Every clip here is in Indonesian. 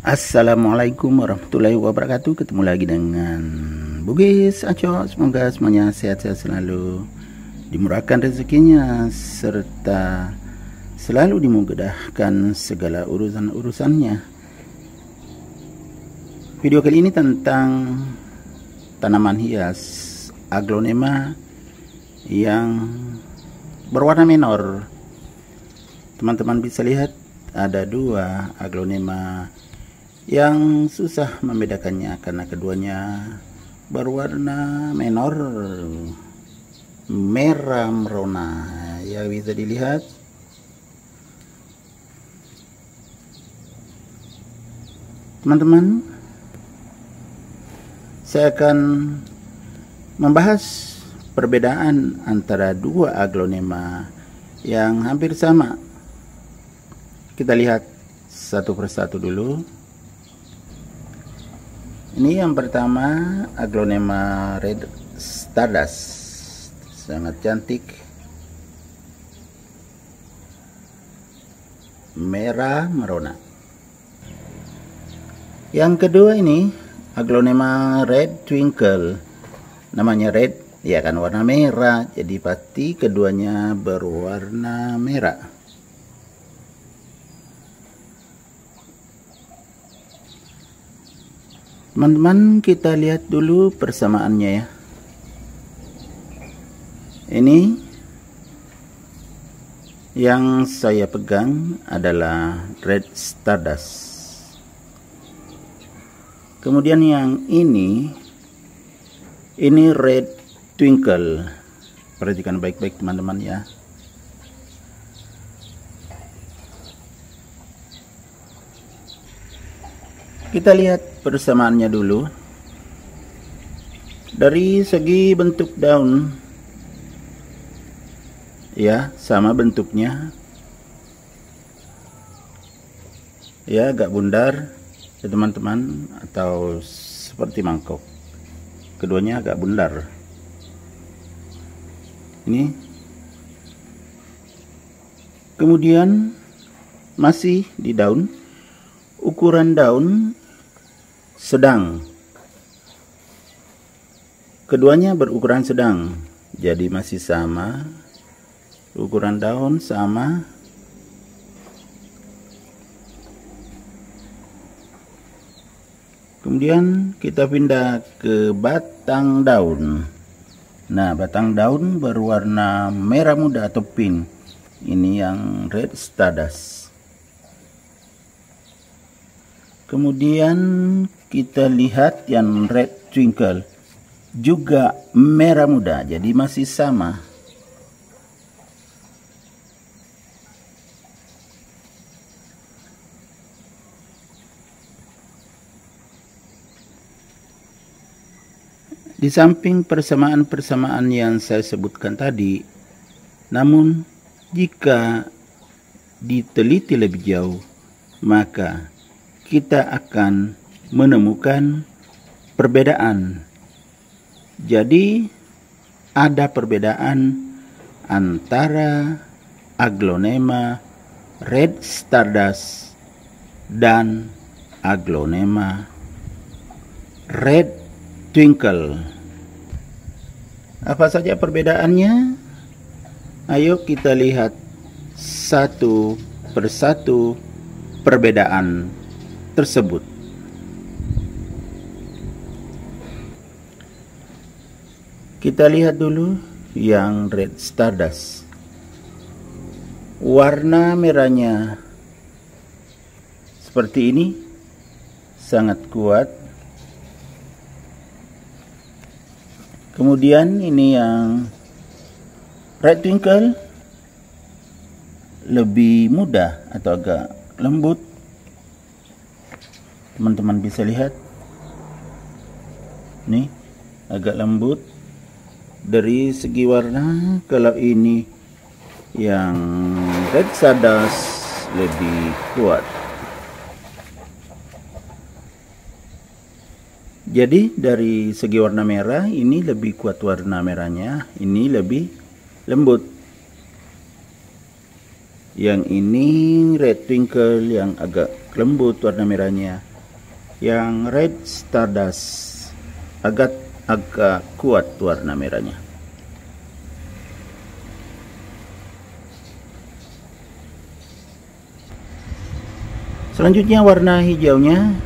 Assalamualaikum warahmatullahi wabarakatuh. Ketemu lagi dengan Bugis Aco. Semoga semuanya sehat-sehat selalu, dimurahkan rezekinya, serta selalu dimudahkan segala urusan-urusannya. Video kali ini tentang tanaman hias aglonema yang berwarna menor. Teman-teman bisa lihat ada dua aglonema yang susah membedakannya karena keduanya berwarna menor merah merona, ya bisa dilihat. Teman-teman, saya akan membahas perbedaan antara dua aglonema yang hampir sama. Kita lihat satu persatu dulu. Ini yang pertama, aglonema red stardust, sangat cantik, merah merona. Yang kedua ini aglonema red twinkle, namanya red ya kan, warna merah, jadi pasti keduanya berwarna merah. Teman-teman, kita lihat dulu persamaannya ya. Ini yang saya pegang adalah red stardust. Kemudian yang ini red twinkle. Perhatikan baik-baik teman-teman ya. Kita lihat persamaannya dulu. Dari segi bentuk daun, ya sama bentuknya, ya agak bundar ya teman-teman, atau seperti mangkok. Keduanya agak bundar. Ini. Kemudian masih di daun, ukuran daun sedang. Keduanya berukuran sedang, jadi masih sama. Ukuran daun sama. Kemudian kita pindah ke batang daun. Nah, batang daun berwarna merah muda atau pink. Ini yang red stardust. Kemudian kita lihat yang red twinkle, juga merah muda, jadi masih sama. Di samping persamaan-persamaan yang saya sebutkan tadi, namun jika diteliti lebih jauh, maka kita akan menemukan perbedaan. Jadi ada perbedaan antara aglonema red stardust dan aglonema red twinkle. Apa saja perbedaannya? Ayo kita lihat satu persatu perbedaan tersebut. Kita lihat dulu yang red stardust. Warna merahnya seperti ini, sangat kuat. Kemudian ini yang red twinkle, lebih mudah atau agak lembut. Teman-teman bisa lihat, nih agak lembut dari segi warna. Kalau ini yang red stardust lebih kuat. Jadi dari segi warna merah, ini lebih kuat warna merahnya, ini lebih lembut. Yang ini red twinkle yang agak lembut warna merahnya, Yang red stardust agak kuat warna merahnya. Selanjutnya warna hijaunya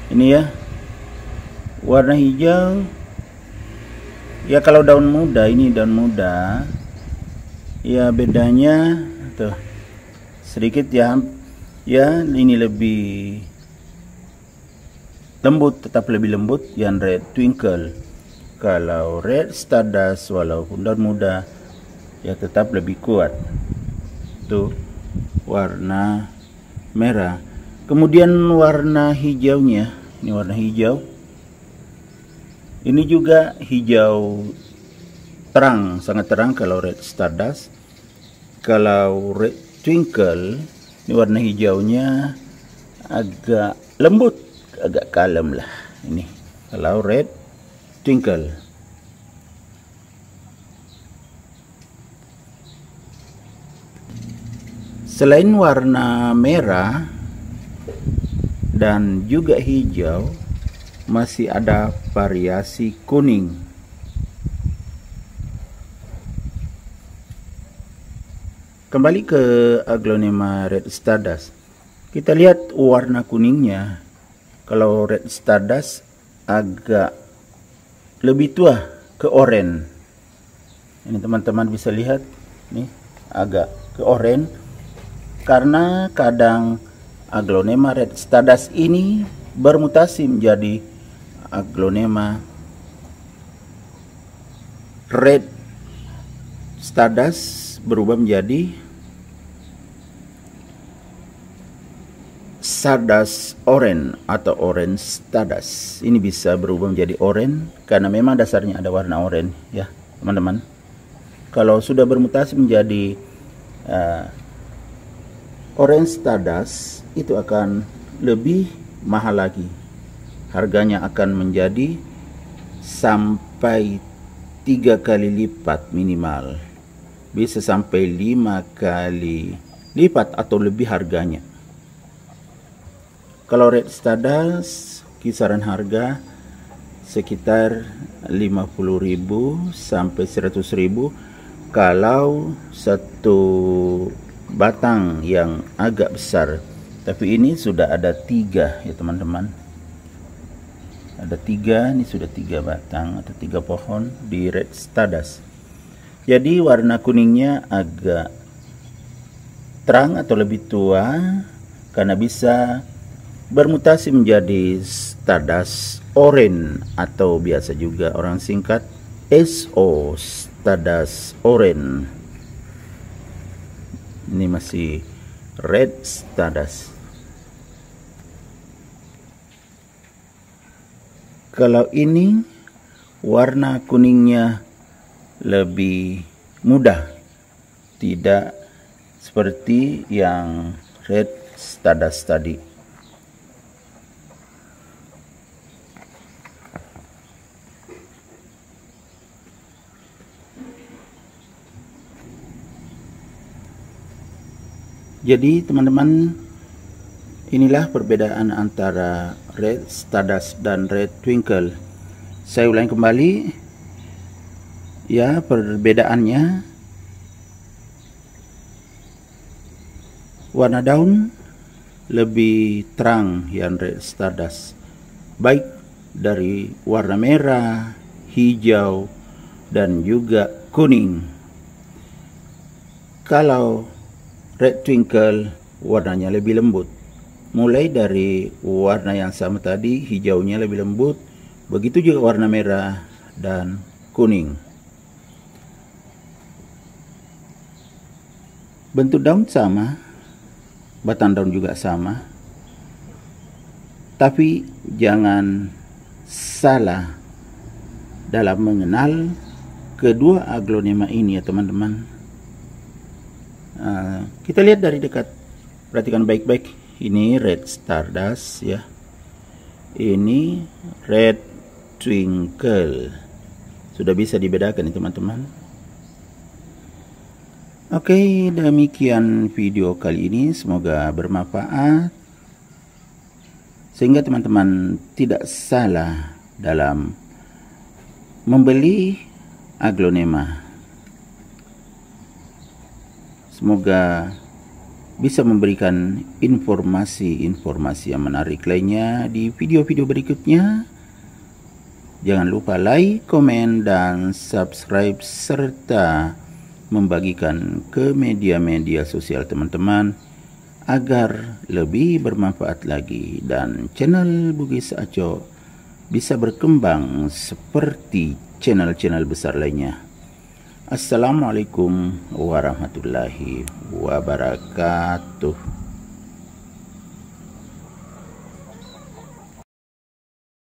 ini ya, warna hijau ya. Kalau daun muda, ini daun muda ya, bedanya tuh sedikit ya, ini lebih lembut, tetap lebih lembut yang red twinkle. Kalau red stardust walaupun daun muda ya tetap lebih kuat. Tuh warna merah. Kemudian warna hijaunya, ini warna hijau. Ini juga hijau terang, sangat terang kalau red stardust. Kalau red twinkle, ini warna hijaunya agak lembut, agak kalem lah. Ini kalau red twinkle. Selain warna merah dan juga hijau, masih ada variasi kuning. Kembali ke Aglonema red stardust, kita lihat warna kuningnya. Kalau red stardust agak lebih tua ke oranye. Ini teman-teman bisa lihat, nih agak ke oranye, karena kadang Aglonema red stardust ini bermutasi menjadi Aglonema red stardust, berubah menjadi stardust orange atau orange stardust. Ini bisa berubah menjadi orange karena memang dasarnya ada warna orange ya teman-teman. Kalau sudah bermutasi menjadi orange stardust, itu akan lebih mahal lagi. Harganya akan menjadi sampai 3 kali lipat minimal. Bisa sampai 5 kali lipat atau lebih harganya. Kalau red stardust kisaran harga sekitar 50.000 sampai 100.000 kalau satu batang yang agak besar. Tapi ini sudah ada 3 ya teman-teman. Ada 3, ini sudah 3 batang atau 3 pohon di red stardust. Jadi warna kuningnya agak terang atau lebih tua karena bisa bermutasi menjadi stardust orange atau biasa juga orang singkat SO, stardust orange. Ini masih red stardust. Kalau ini warna kuningnya lebih mudah, tidak seperti yang red stardust tadi. Jadi teman-teman, inilah perbedaan antara red stardust dan red twinkle. Saya ulangi kembali ya perbedaannya. Warna daun lebih terang yang red stardust, baik dari warna merah, hijau, dan juga kuning. Kalau red twinkle warnanya lebih lembut, mulai dari warna yang sama tadi, hijaunya lebih lembut, begitu juga warna merah dan kuning. Bentuk daun sama, batang daun juga sama, tapi jangan salah dalam mengenal kedua aglonema ini ya teman-teman. Kita lihat dari dekat, perhatikan baik-baik. Ini red stardust ya, ini red twinkle. Sudah bisa dibedakan nih teman-teman. Oke, demikian video kali ini, semoga bermanfaat. sehingga teman-teman tidak salah dalam membeli aglonema. Semoga bisa memberikan informasi-informasi yang menarik lainnya di video-video berikutnya. Jangan lupa like, komen, dan subscribe, serta membagikan ke media-media sosial teman-teman agar lebih bermanfaat lagi dan channel Bugis Aco bisa berkembang seperti channel-channel besar lainnya. Assalamualaikum warahmatullahi wabarakatuh.